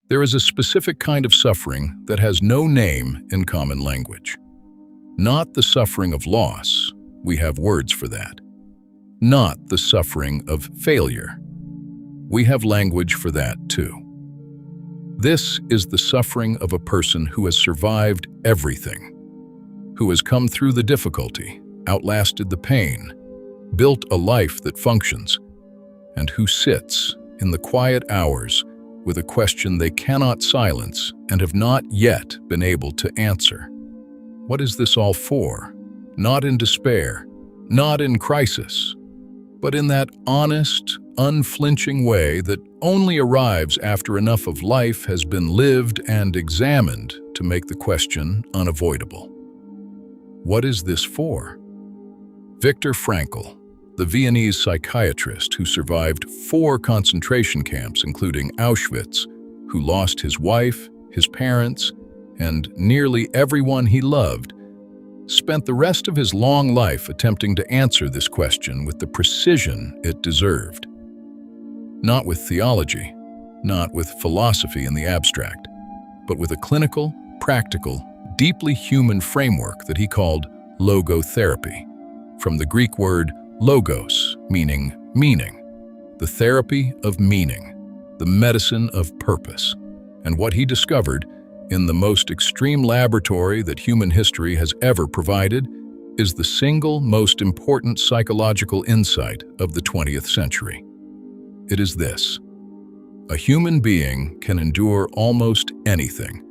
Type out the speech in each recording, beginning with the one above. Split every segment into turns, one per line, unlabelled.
There is a specific kind of suffering that has no name in common language. Not the suffering of loss, we have words for that. Not the suffering of failure. We have language for that too. This is the suffering of a person who has survived everything, who has come through the difficulty, outlasted the pain, built a life that functions, and who sits in the quiet hours with a question they cannot silence and have not yet been able to answer. What is this all for? Not in despair, not in crisis, but in that honest, unflinching way that only arrives after enough of life has been lived and examined to make the question unavoidable. What is this for? Viktor Frankl, the Viennese psychiatrist who survived 4 concentration camps, including Auschwitz, who lost his wife, his parents, and nearly everyone he loved, spent the rest of his long life attempting to answer this question with the precision it deserved. Not with theology, not with philosophy in the abstract, but with a clinical, practical, deeply human framework that he called logotherapy, from the Greek word logos, meaning meaning, the therapy of meaning, the medicine of purpose. And what he discovered in the most extreme laboratory that human history has ever provided is the single most important psychological insight of the 20th century. It is this: a human being can endure almost anything,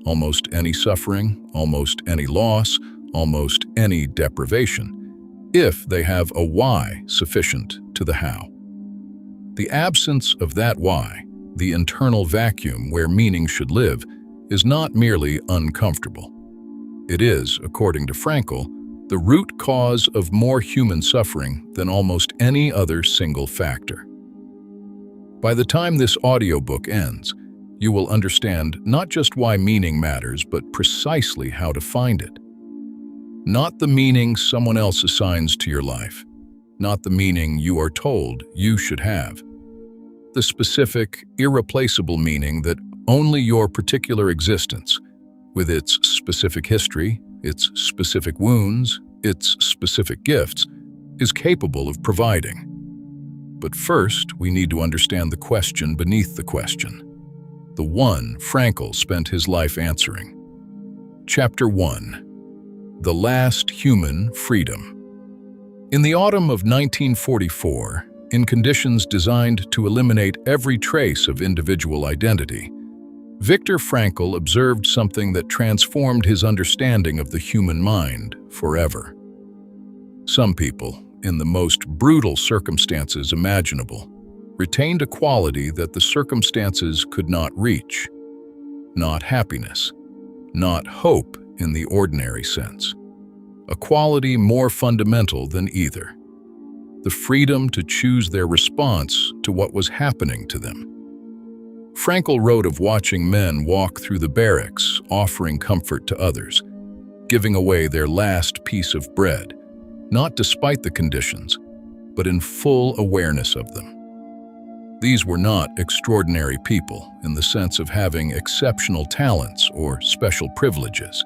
almost any suffering, almost any loss, almost any deprivation, if they have a why sufficient to the how. The absence of that why, the internal vacuum where meaning should live, is not merely uncomfortable. It is, according to Frankl, the root cause of more human suffering than almost any other single factor. By the time this audiobook ends, you will understand not just why meaning matters, but precisely how to find it. Not the meaning someone else assigns to your life, not the meaning you are told you should have. The specific, irreplaceable meaning that only your particular existence, with its specific history, its specific wounds, its specific gifts, is capable of providing. But first, we need to understand the question beneath the question, the one Frankl spent his life answering. Chapter 1: The Last Human Freedom. In the autumn of 1944, in conditions designed to eliminate every trace of individual identity, Viktor Frankl observed something that transformed his understanding of the human mind forever. Some people, in the most brutal circumstances imaginable, retained a quality that the circumstances could not reach. Not happiness, not hope in the ordinary sense. A quality more fundamental than either: the freedom to choose their response to what was happening to them. Frankl wrote of watching men walk through the barracks, offering comfort to others, giving away their last piece of bread, not despite the conditions, but in full awareness of them. These were not extraordinary people in the sense of having exceptional talents or special privileges.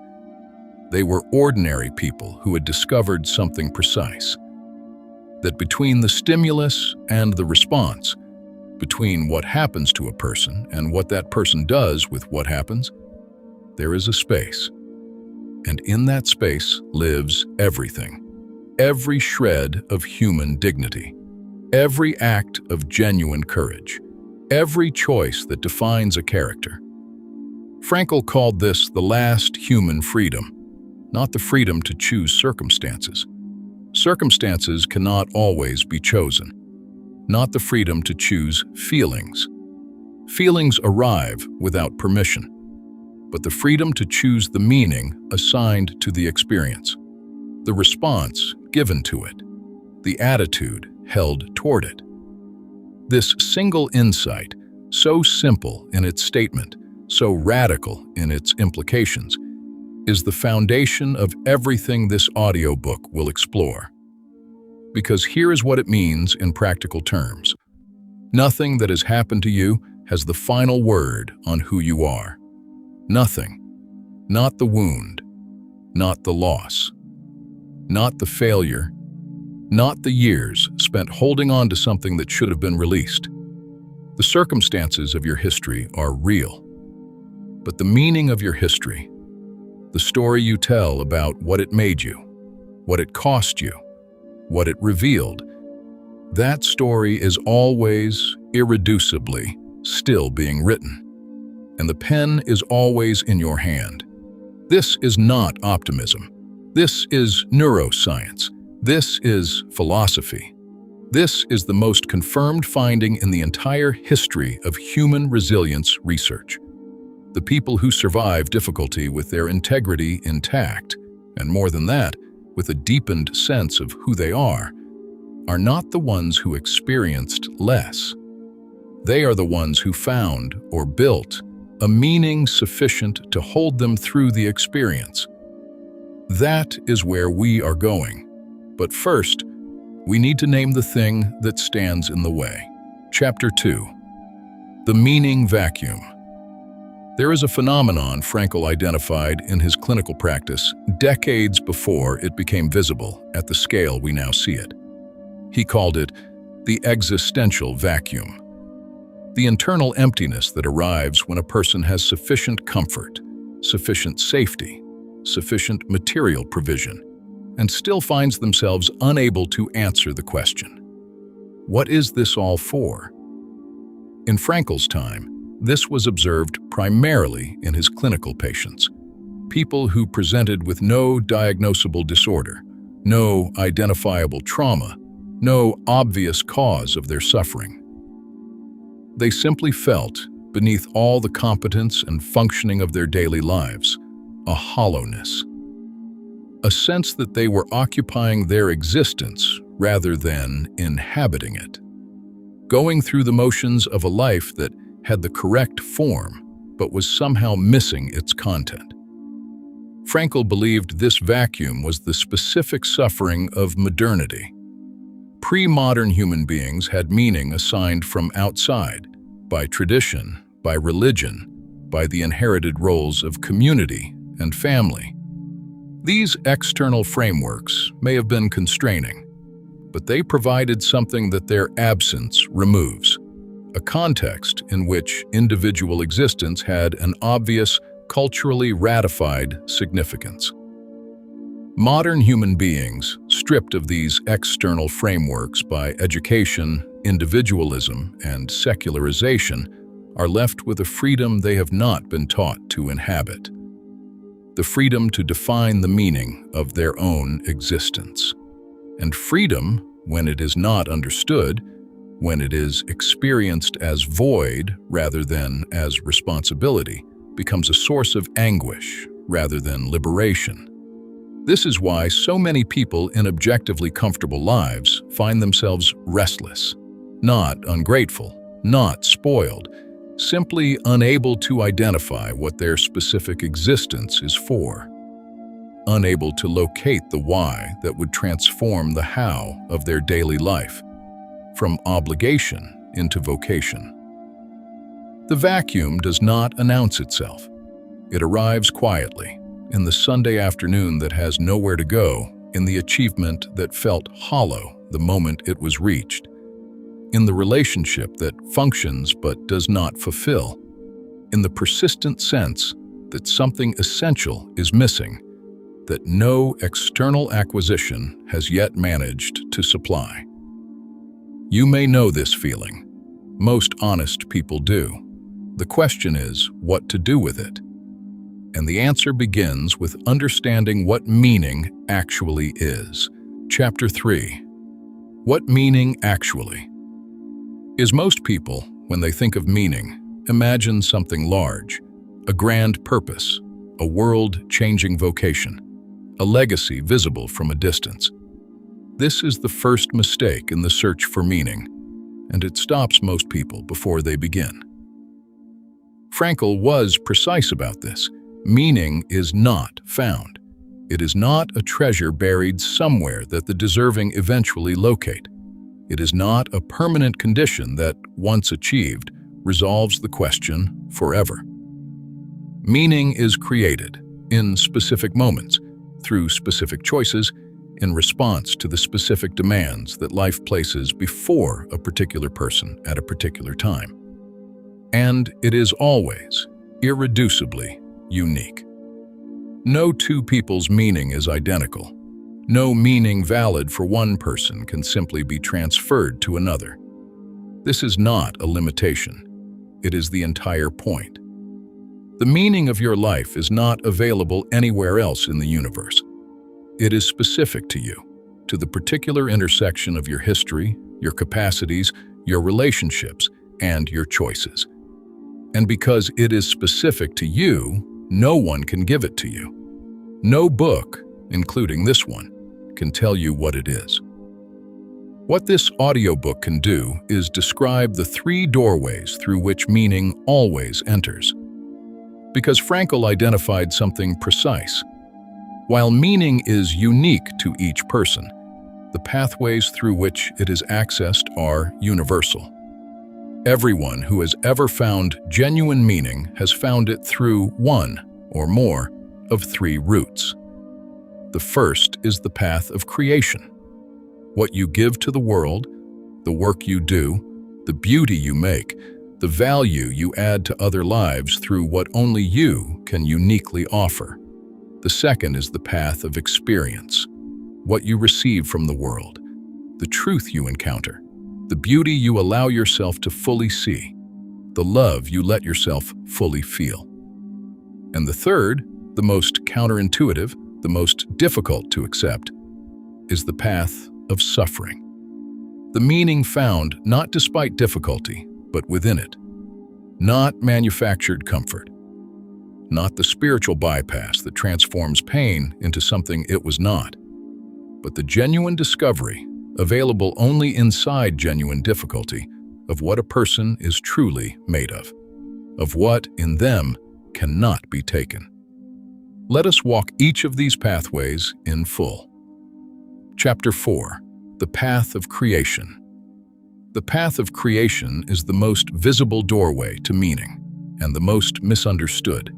They were ordinary people who had discovered something precise: that between the stimulus and the response, between what happens to a person and what that person does with what happens, there is a space. And in that space lives everything, every shred of human dignity, every act of genuine courage, every choice that defines a character. Frankl called this the last human freedom, not the freedom to choose circumstances. Circumstances cannot always be chosen. Not the freedom to choose feelings. Feelings arrive without permission, but the freedom to choose the meaning assigned to the experience, the response given to it, the attitude held toward it. This single insight, so simple in its statement, so radical in its implications, is the foundation of everything this audiobook will explore. Because here is what it means in practical terms. Nothing that has happened to you has the final word on who you are. Nothing. Not the wound. Not the loss. Not the failure. Not the years spent holding on to something that should have been released. The circumstances of your history are real. But the meaning of your history, the story you tell about what it made you, what it cost you, what it revealed, that story is always, irreducibly, still being written. And the pen is always in your hand. This is not optimism. This is neuroscience. This is philosophy. This is the most confirmed finding in the entire history of human resilience research. The people who survive difficulty with their integrity intact, and more than that, with a deepened sense of who they are not the ones who experienced less. They are the ones who found or built a meaning sufficient to hold them through the experience. That is where we are going. But first, we need to name the thing that stands in the way. Chapter 2. The Meaning Vacuum. There is a phenomenon Frankl identified in his clinical practice decades before it became visible at the scale we now see it. He called it the existential vacuum. The internal emptiness that arrives when a person has sufficient comfort, sufficient safety, sufficient material provision, and still finds themselves unable to answer the question, what is this all for? In Frankl's time, this was observed primarily in his clinical patients, people who presented with no diagnosable disorder, no identifiable trauma, no obvious cause of their suffering. They simply felt, beneath all the competence and functioning of their daily lives, a hollowness. A sense that they were occupying their existence rather than inhabiting it. Going through the motions of a life that had the correct form, but was somehow missing its content. Frankl believed this vacuum was the specific suffering of modernity. Pre-modern human beings had meaning assigned from outside, by tradition, by religion, by the inherited roles of community and family. These external frameworks may have been constraining, but they provided something that their absence removes, a context in which individual existence had an obvious, culturally ratified significance. Modern human beings, stripped of these external frameworks by education, individualism, and secularization, are left with a freedom they have not been taught to inhabit. The freedom to define the meaning of their own existence. And freedom, when it is not understood, when it is experienced as void rather than as responsibility, becomes a source of anguish rather than liberation. This is why so many people in objectively comfortable lives find themselves restless, not ungrateful, not spoiled, simply unable to identify what their specific existence is for, unable to locate the why that would transform the how of their daily life, from obligation into vocation. The vacuum does not announce itself. It arrives quietly, in the Sunday afternoon that has nowhere to go, in the achievement that felt hollow the moment it was reached, in the relationship that functions but does not fulfill, in the persistent sense that something essential is missing, that no external acquisition has yet managed to supply. You may know this feeling. Most honest people do. The question is what to do with it. And the answer begins with understanding what meaning actually is. Chapter 3. What meaning actually is? Most people, when they think of meaning, imagine something large, a grand purpose, a world-changing vocation, a legacy visible from a distance. This is the first mistake in the search for meaning, and it stops most people before they begin. Frankl was precise about this. Meaning is not found. It is not a treasure buried somewhere that the deserving eventually locate. It is not a permanent condition that, once achieved, resolves the question forever. Meaning is created in specific moments, through specific choices, in response to the specific demands that life places before a particular person at a particular time. And it is always, irreducibly, unique. No two people's meaning is identical. No meaning valid for one person can simply be transferred to another. This is not a limitation. It is the entire point. The meaning of your life is not available anywhere else in the universe. It is specific to you, to the particular intersection of your history, your capacities, your relationships, and your choices. And because it is specific to you, no one can give it to you. No book, including this one, can tell you what it is. What this audiobook can do is describe the 3 doorways through which meaning always enters. Because Frankl identified something precise. While meaning is unique to each person, the pathways through which it is accessed are universal. Everyone who has ever found genuine meaning has found it through one or more of 3 routes. The first is the path of creation. What you give to the world, the work you do, the beauty you make, the value you add to other lives through what only you can uniquely offer. The second is the path of experience. What you receive from the world, the truth you encounter, the beauty you allow yourself to fully see, the love you let yourself fully feel. And the third, the most counterintuitive, the most difficult to accept, is the path of suffering. The meaning found not despite difficulty, but within it. Not manufactured comfort. Not the spiritual bypass that transforms pain into something it was not, but the genuine discovery, available only inside genuine difficulty, of what a person is truly made of what in them cannot be taken. Let us walk each of these pathways in full. Chapter 4. The Path of Creation. The path of creation is the most visible doorway to meaning, and the most misunderstood,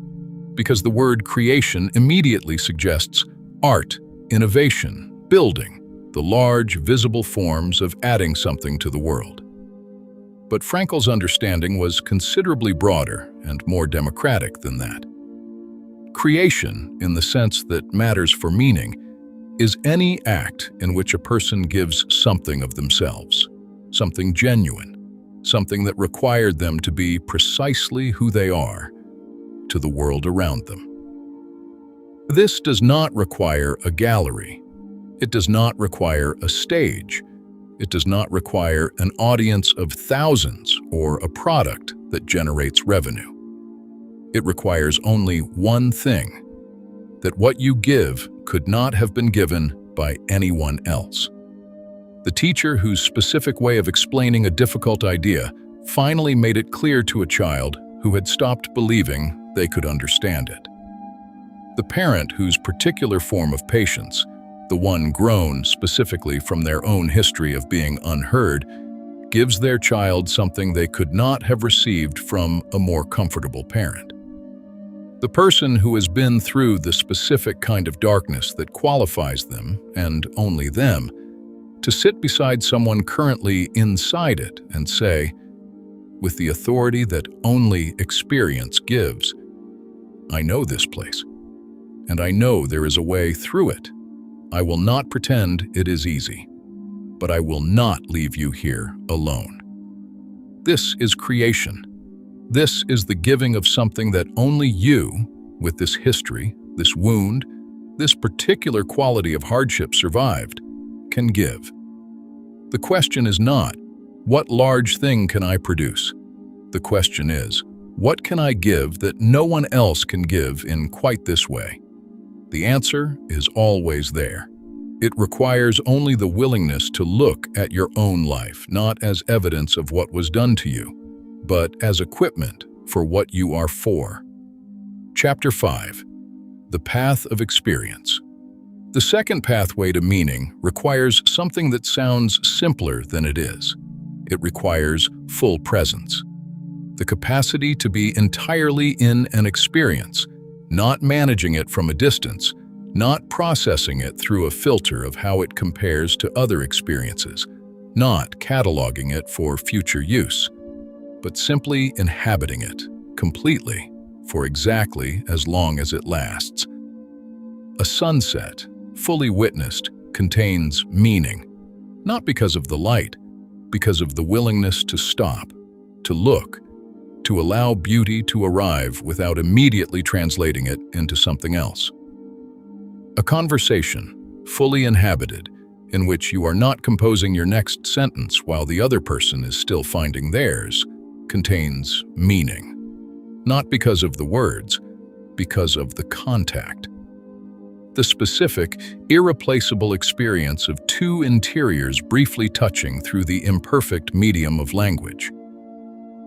because the word creation immediately suggests art, innovation, building, the large, visible forms of adding something to the world. But Frankl's understanding was considerably broader and more democratic than that. Creation, in the sense that matters for meaning, is any act in which a person gives something of themselves, something genuine, something that required them to be precisely who they are, to the world around them. This does not require a gallery. It does not require a stage. It does not require an audience of thousands or a product that generates revenue. It requires only one thing, that what you give could not have been given by anyone else. The teacher whose specific way of explaining a difficult idea finally made it clear to a child who had stopped believing they could understand it. The parent whose particular form of patience, the one grown specifically from their own history of being unheard, gives their child something they could not have received from a more comfortable parent. The person who has been through the specific kind of darkness that qualifies them, and only them, to sit beside someone currently inside it and say, with the authority that only experience gives, I know this place, and I know there is a way through it. I will not pretend it is easy, but I will not leave you here alone. This is creation. This is the giving of something that only you, with this history, this wound, this particular quality of hardship survived, can give. The question is not, what large thing can I produce? The question is, what can I give that no one else can give in quite this way? The answer is always there. It requires only the willingness to look at your own life, not as evidence of what was done to you, but as equipment for what you are for. Chapter 5. The Path of Experience. The second pathway to meaning requires something that sounds simpler than it is. It requires full presence. the capacity to be entirely in an experience, not managing it from a distance, not processing it through a filter of how it compares to other experiences, not cataloging it for future use, but simply inhabiting it completely for exactly as long as it lasts. A sunset, fully witnessed, contains meaning, not because of the light, because of the willingness to stop, to look, to allow beauty to arrive without immediately translating it into something else. A conversation, fully inhabited, in which you are not composing your next sentence while the other person is still finding theirs, contains meaning. Not because of the words, because of the contact. The specific, irreplaceable experience of two interiors briefly touching through the imperfect medium of language.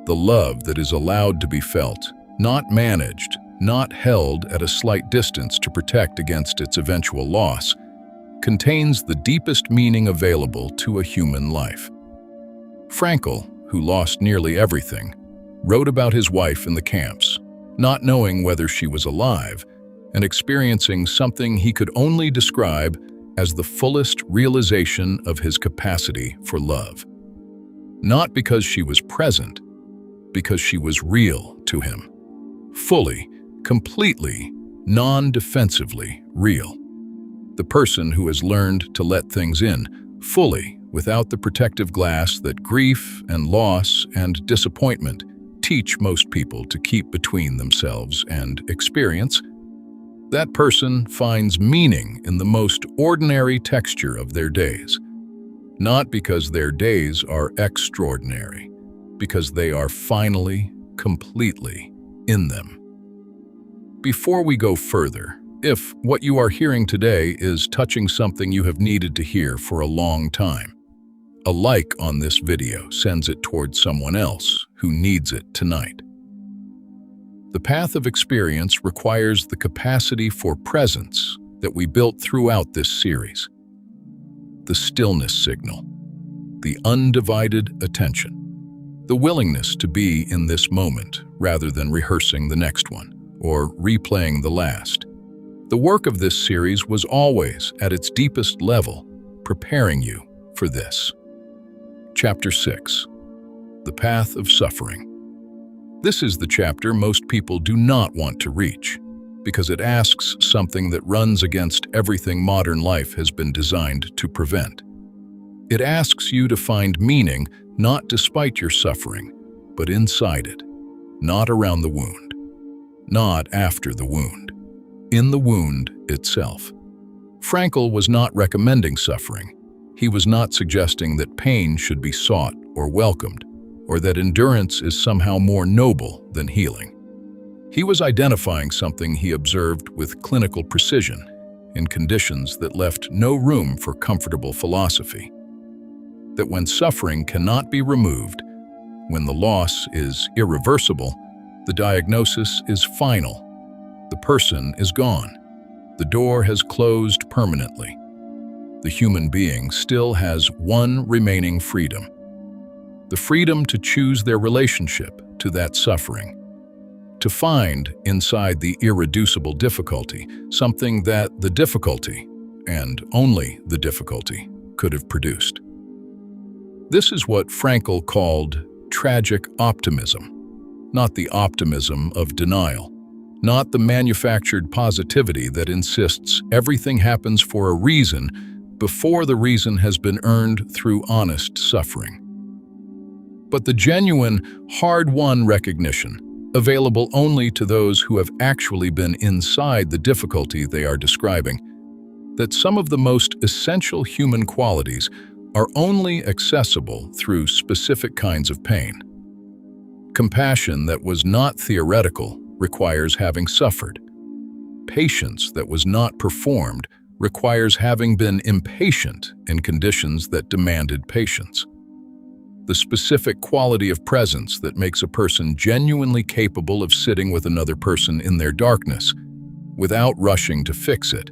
The love that is allowed to be felt, not managed, not held at a slight distance to protect against its eventual loss, contains the deepest meaning available to a human life. Frankl, who lost nearly everything, wrote about his wife in the camps, not knowing whether she was alive, and experiencing something he could only describe as the fullest realization of his capacity for love. Not because she was present, because she was real to him. Fully, completely, non-defensively real. The person who has learned to let things in, fully, without the protective glass that grief and loss and disappointment teach most people to keep between themselves and experience, that person finds meaning in the most ordinary texture of their days. Not because their days are extraordinary, because they are finally, completely in them. Before we go further, if what you are hearing today is touching something you have needed to hear for a long time, a like on this video sends it towards someone else who needs it tonight. The path of experience requires the capacity for presence that we built throughout this series. The stillness signal, the undivided attention, the willingness to be in this moment rather than rehearsing the next one or replaying the last. The work of this series was always, at its deepest level, preparing you for this. Chapter 6. The Path of Suffering. This is the chapter most people do not want to reach, because it asks something that runs against everything modern life has been designed to prevent. It asks you to find meaning not despite your suffering, but inside it, not around the wound, not after the wound, in the wound itself. Frankl was not recommending suffering. He was not suggesting that pain should be sought or welcomed, or that endurance is somehow more noble than healing. He was identifying something he observed with clinical precision in conditions that left no room for comfortable philosophy. That when suffering cannot be removed, when the loss is irreversible, the diagnosis is final. The person is gone. The door has closed permanently. The human being still has one remaining freedom. The freedom to choose their relationship to that suffering. To find inside the irreducible difficulty something that the difficulty, and only the difficulty, could have produced. This is what Frankl called tragic optimism, not the optimism of denial, not the manufactured positivity that insists everything happens for a reason before the reason has been earned through honest suffering. But the genuine, hard-won recognition, available only to those who have actually been inside the difficulty they are describing, that some of the most essential human qualities are only accessible through specific kinds of pain. Compassion that was not theoretical requires having suffered. Patience that was not performed requires having been impatient in conditions that demanded patience. The specific quality of presence that makes a person genuinely capable of sitting with another person in their darkness, without rushing to fix it,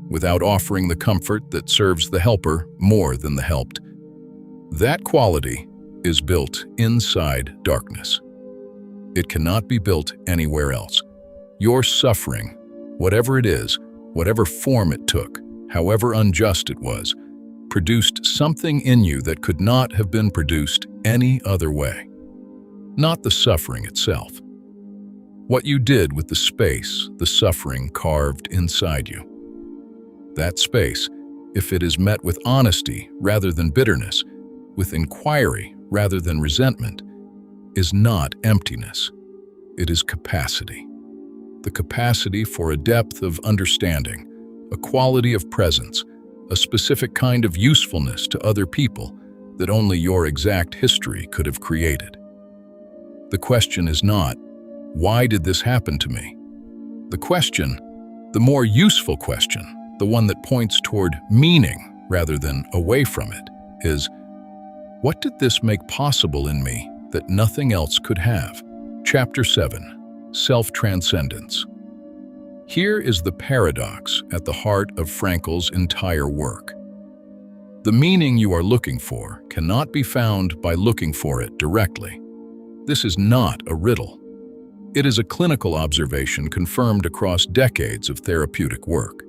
without offering the comfort that serves the helper more than the helped. That quality is built inside darkness. It cannot be built anywhere else. Your suffering, whatever it is, whatever form it took, however unjust it was, produced something in you that could not have been produced any other way. Not the suffering itself. What you did with the space the suffering carved inside you. That space, if it is met with honesty rather than bitterness, with inquiry rather than resentment, is not emptiness. It is capacity. The capacity for a depth of understanding, a quality of presence, a specific kind of usefulness to other people that only your exact history could have created. The question is not, why did this happen to me? The question, the more useful question, the one that points toward meaning rather than away from it, is, what did this make possible in me that nothing else could have? Chapter 7, Self-Transcendence. Here is the paradox at the heart of Frankl's entire work. The meaning you are looking for cannot be found by looking for it directly. This is not a riddle. It is a clinical observation confirmed across decades of therapeutic work.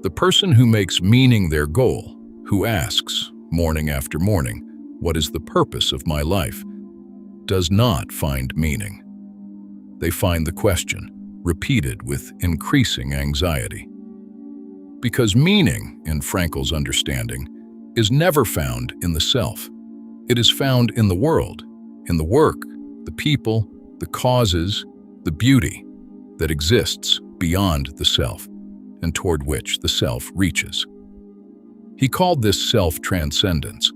The person who makes meaning their goal, who asks, morning after morning, what is the purpose of my life, does not find meaning. They find the question, repeated with increasing anxiety. Because meaning, in Frankl's understanding, is never found in the self. It is found in the world, in the work, the people, the causes, the beauty that exists beyond the self and toward which the self reaches. He called this self-transcendence.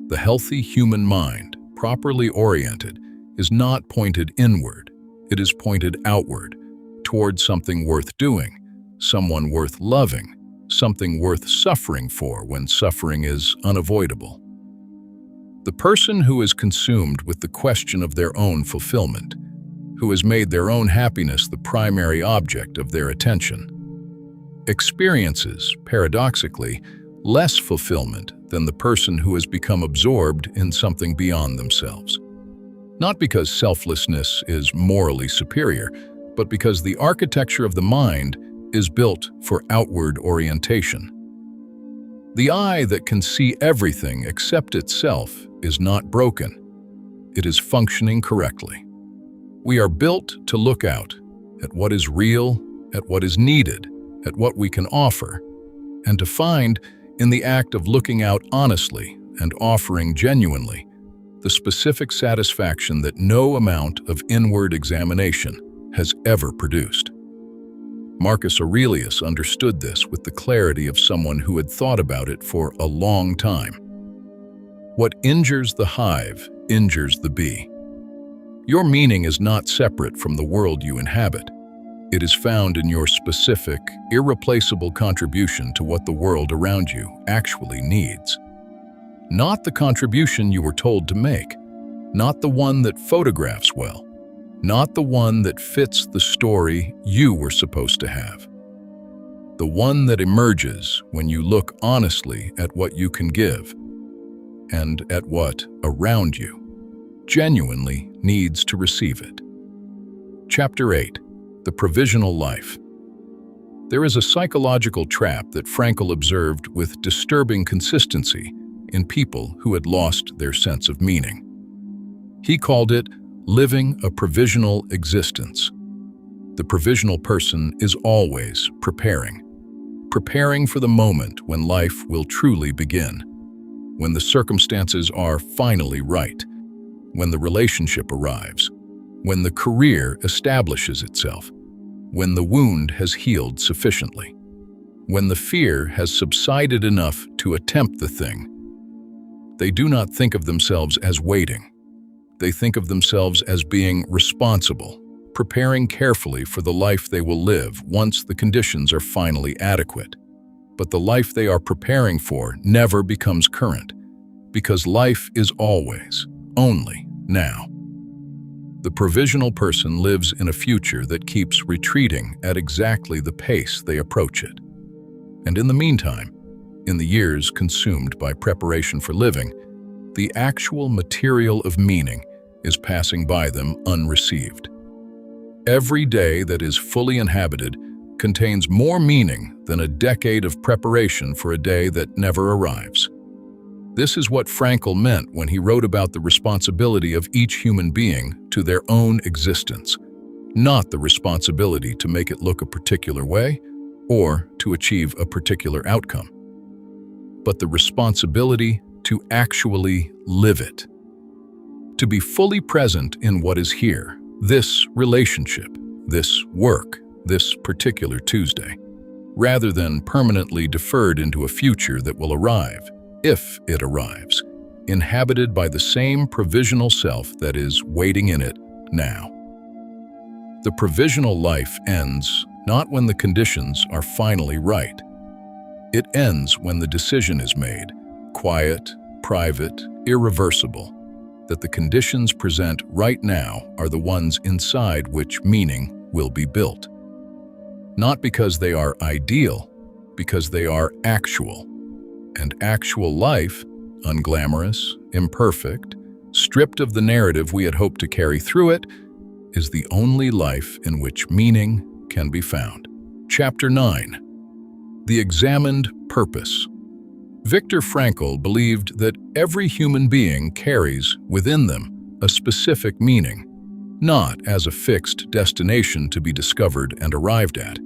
The healthy human mind, properly oriented, is not pointed inward. It is pointed outward, toward something worth doing, someone worth loving, something worth suffering for when suffering is unavoidable. The person who is consumed with the question of their own fulfillment, who has made their own happiness the primary object of their attention, experiences, paradoxically, less fulfillment than the person who has become absorbed in something beyond themselves. Not because selflessness is morally superior, but because the architecture of the mind is built for outward orientation. The eye that can see everything except itself is not broken. It is functioning correctly. We are built to look out at what is real, at what is needed, at what we can offer, and to find, in the act of looking out honestly and offering genuinely, the specific satisfaction that no amount of inward examination has ever produced. Marcus Aurelius understood this with the clarity of someone who had thought about it for a long time. What injures the hive injures the bee. Your meaning is not separate from the world you inhabit. It is found in your specific, irreplaceable contribution to what the world around you actually needs. Not the contribution you were told to make, not the one that photographs well, not the one that fits the story you were supposed to have. The one that emerges when you look honestly at what you can give and at what, around you, genuinely needs to receive it. Chapter 8. The Provisional Life. There is a psychological trap that Frankl observed with disturbing consistency in people who had lost their sense of meaning. He called it living a provisional existence. The provisional person is always preparing for the moment when life will truly begin, when the circumstances are finally right, when the relationship arrives, when the career establishes itself, when the wound has healed sufficiently, when the fear has subsided enough to attempt the thing. They do not think of themselves as waiting. They think of themselves as being responsible, preparing carefully for the life they will live once the conditions are finally adequate. But the life they are preparing for never becomes current, because life is always, only, now. The provisional person lives in a future that keeps retreating at exactly the pace they approach it. And in the meantime, in the years consumed by preparation for living, the actual material of meaning is passing by them unreceived. Every day that is fully inhabited contains more meaning than a decade of preparation for a day that never arrives. This is what Frankl meant when he wrote about the responsibility of each human being to their own existence, not the responsibility to make it look a particular way or to achieve a particular outcome, but the responsibility to actually live it. To be fully present in what is here, this relationship, this work, this particular Tuesday, rather than permanently deferred into a future that will arrive, if it arrives, inhabited by the same provisional self that is waiting in it now. The provisional life ends not when the conditions are finally right. It ends when the decision is made, quiet, private, irreversible, that the conditions present right now are the ones inside which meaning will be built. Not because they are ideal, because they are actual. And actual life, unglamorous, imperfect, stripped of the narrative we had hoped to carry through it, is the only life in which meaning can be found. Chapter 9. The Examined Purpose. Viktor Frankl believed that every human being carries within them a specific meaning, not as a fixed destination to be discovered and arrived at,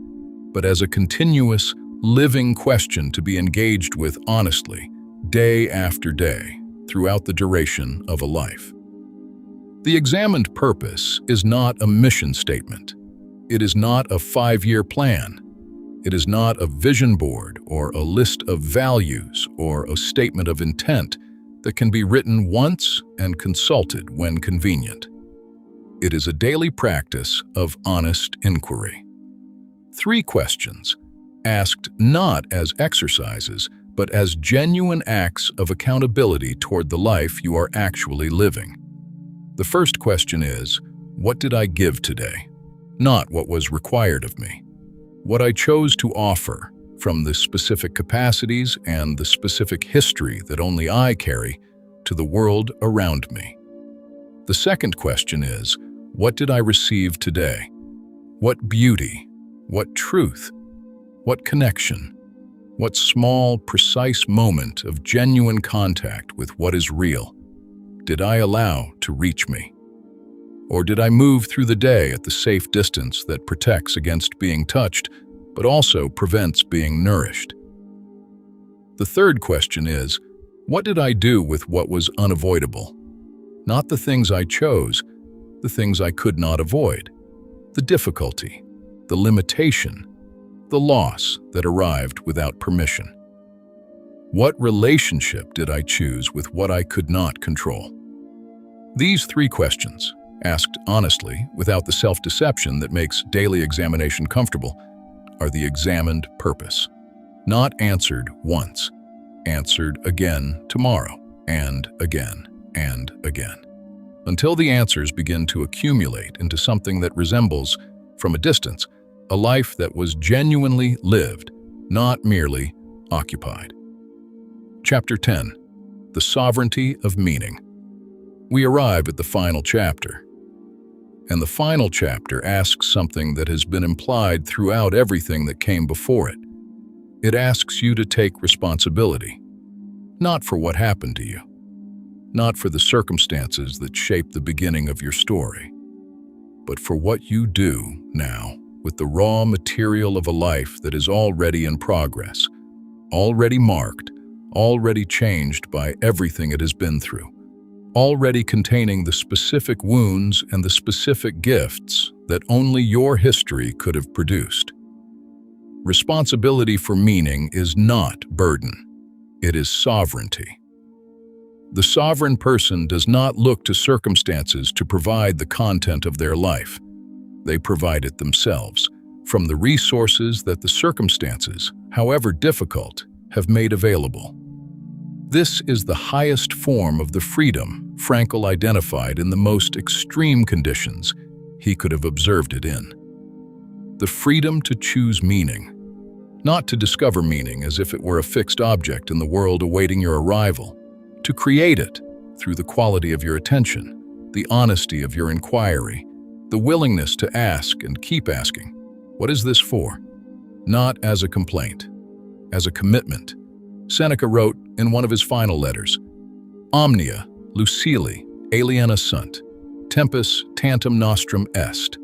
but as a continuous, living question to be engaged with honestly, day after day, throughout the duration of a life. The examined purpose is not a mission statement. It is not a 5-year plan. It is not a vision board or a list of values or a statement of intent that can be written once and consulted when convenient. It is a daily practice of honest inquiry. 3 questions, asked not as exercises, but as genuine acts of accountability toward the life you are actually living. The first question is, what did I give today? Not what was required of me. What I chose to offer from the specific capacities and the specific history that only I carry to the world around me. The second question is, what did I receive today? What beauty, what truth, what connection, what small, precise moment of genuine contact with what is real did I allow to reach me? Or did I move through the day at the safe distance that protects against being touched, but also prevents being nourished? The third question is, what did I do with what was unavoidable? Not the things I chose, the things I could not avoid, the difficulty, the limitation, the loss that arrived without permission. What relationship did I choose with what I could not control? These 3 questions, asked honestly, without the self-deception that makes daily examination comfortable, are the examined purpose. Not answered once, answered again tomorrow, and again, until the answers begin to accumulate into something that resembles, from a distance, a life that was genuinely lived, not merely occupied. Chapter 10. The Sovereignty of Meaning. We arrive at the final chapter. And the final chapter asks something that has been implied throughout everything that came before it. It asks you to take responsibility, not for what happened to you, not for the circumstances that shaped the beginning of your story, but for what you do now with the raw material of a life that is already in progress, already marked, already changed by everything it has been through, already containing the specific wounds and the specific gifts that only your history could have produced. Responsibility for meaning is not burden. It is sovereignty. The sovereign person does not look to circumstances to provide the content of their life. They provide it themselves, from the resources that the circumstances, however difficult, have made available. This is the highest form of the freedom Frankl identified in the most extreme conditions he could have observed it in. The freedom to choose meaning, not to discover meaning as if it were a fixed object in the world awaiting your arrival, to create it through the quality of your attention, the honesty of your inquiry, the willingness to ask and keep asking, "What is this for?" Not as a complaint, as a commitment. Seneca wrote in one of his final letters, "Omnia lucili aliena sunt, tempus tantum nostrum est."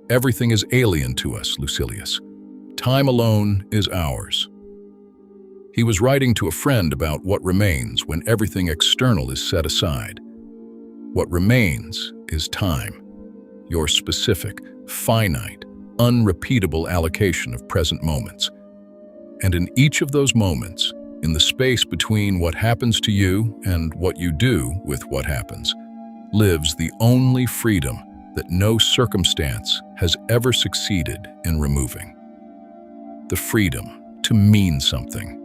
Everything is alien to us, Lucilius. Time alone is ours. He was writing to a friend about what remains when everything external is set aside. What remains is time, your specific, finite, unrepeatable allocation of present moments. And in each of those moments, in the space between what happens to you and what you do with what happens, lives the only freedom that no circumstance has ever succeeded in removing. The freedom to mean something,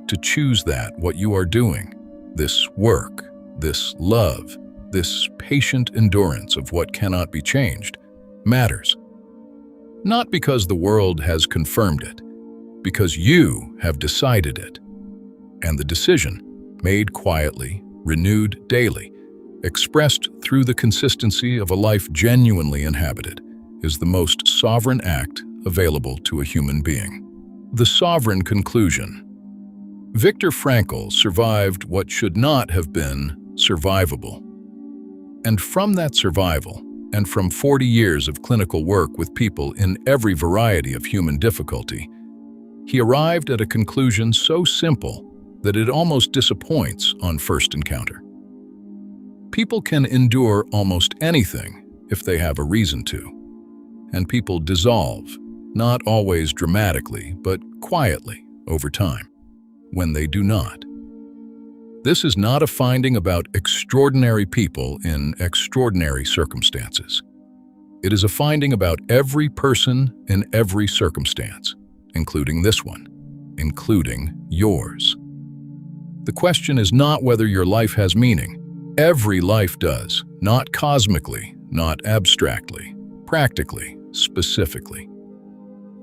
to choose that what you are doing, this work, this love, this patient endurance of what cannot be changed, matters. Not because the world has confirmed it, because you have decided it. And the decision, made quietly, renewed daily, expressed through the consistency of a life genuinely inhabited, is the most sovereign act available to a human being. The sovereign conclusion. Viktor Frankl survived what should not have been survivable. And from that survival, and from 40 years of clinical work with people in every variety of human difficulty, he arrived at a conclusion so simple that it almost disappoints on first encounter. People can endure almost anything if they have a reason to, and people dissolve, not always dramatically, but quietly over time, when they do not. This is not a finding about extraordinary people in extraordinary circumstances. It is a finding about every person in every circumstance, including this one, including yours. The question is not whether your life has meaning. Every life does, not cosmically, not abstractly, practically, specifically.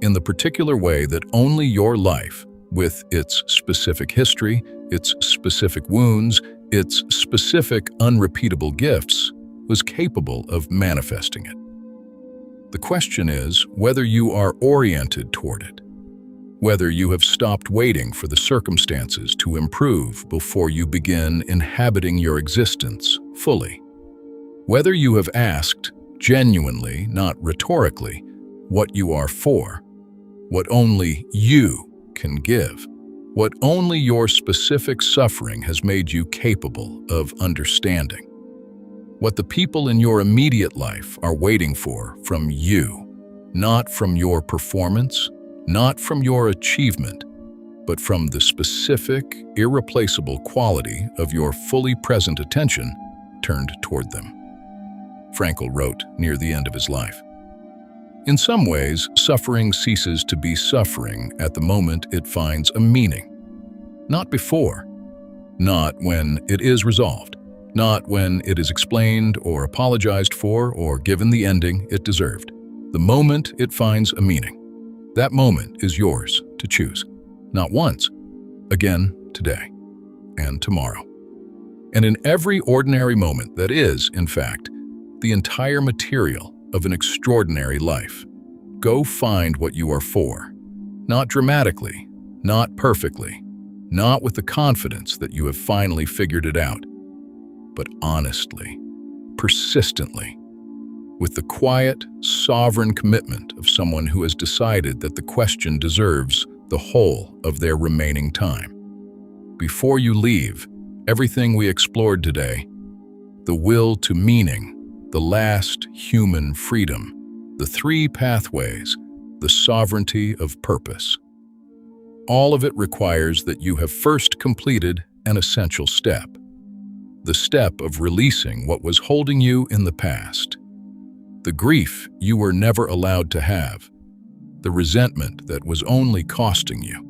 In the particular way that only your life, with its specific history, its specific wounds, its specific unrepeatable gifts, was capable of manifesting it. The question is whether you are oriented toward it, whether you have stopped waiting for the circumstances to improve before you begin inhabiting your existence fully, whether you have asked, genuinely, not rhetorically, what you are for, what only you can give, what only your specific suffering has made you capable of understanding, what the people in your immediate life are waiting for from you, not from your performance, not from your achievement, but from the specific, irreplaceable quality of your fully present attention turned toward them. Frankl wrote near the end of his life. In some ways, suffering ceases to be suffering at the moment it finds a meaning. Not before, not when it is resolved, not when it is explained or apologized for or given the ending it deserved. The moment it finds a meaning. That moment is yours to choose, not once, again today, and tomorrow. And in every ordinary moment that is, in fact, the entire material of an extraordinary life. Go find what you are for, not dramatically, not perfectly, not with the confidence that you have finally figured it out, but honestly, persistently, with the quiet, sovereign commitment of someone who has decided that the question deserves the whole of their remaining time. Before you leave, everything we explored today, the will to meaning, the last human freedom, the three pathways, the sovereignty of purpose. All of it requires that you have first completed an essential step, the step of releasing what was holding you in the past, the grief you were never allowed to have, the resentment that was only costing you,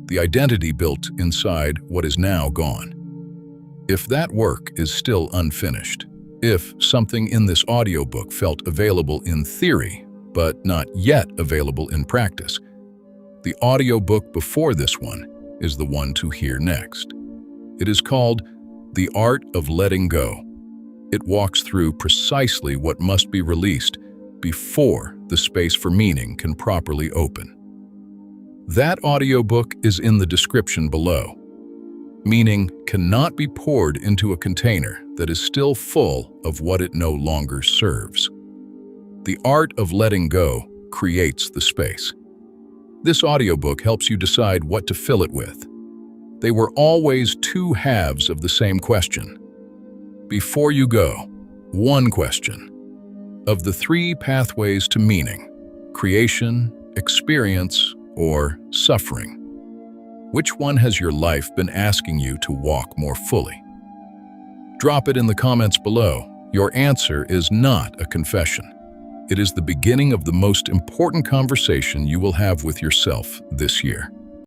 the identity built inside what is now gone. If that work is still unfinished, if something in this audiobook felt available in theory, but not yet available in practice, the audiobook before this one is the one to hear next. It is called The Art of Letting Go. It walks through precisely what must be released before the space for meaning can properly open. That audiobook is in the description below. Meaning cannot be poured into a container that is still full of what it no longer serves. The art of letting go creates the space. This audiobook helps you decide what to fill it with. They were always two halves of the same question. Before you go, one question. Of the three pathways to meaning, creation, experience, or suffering, which one has your life been asking you to walk more fully? Drop it in the comments below. Your answer is not a confession. It is the beginning of the most important conversation you will have with yourself this year.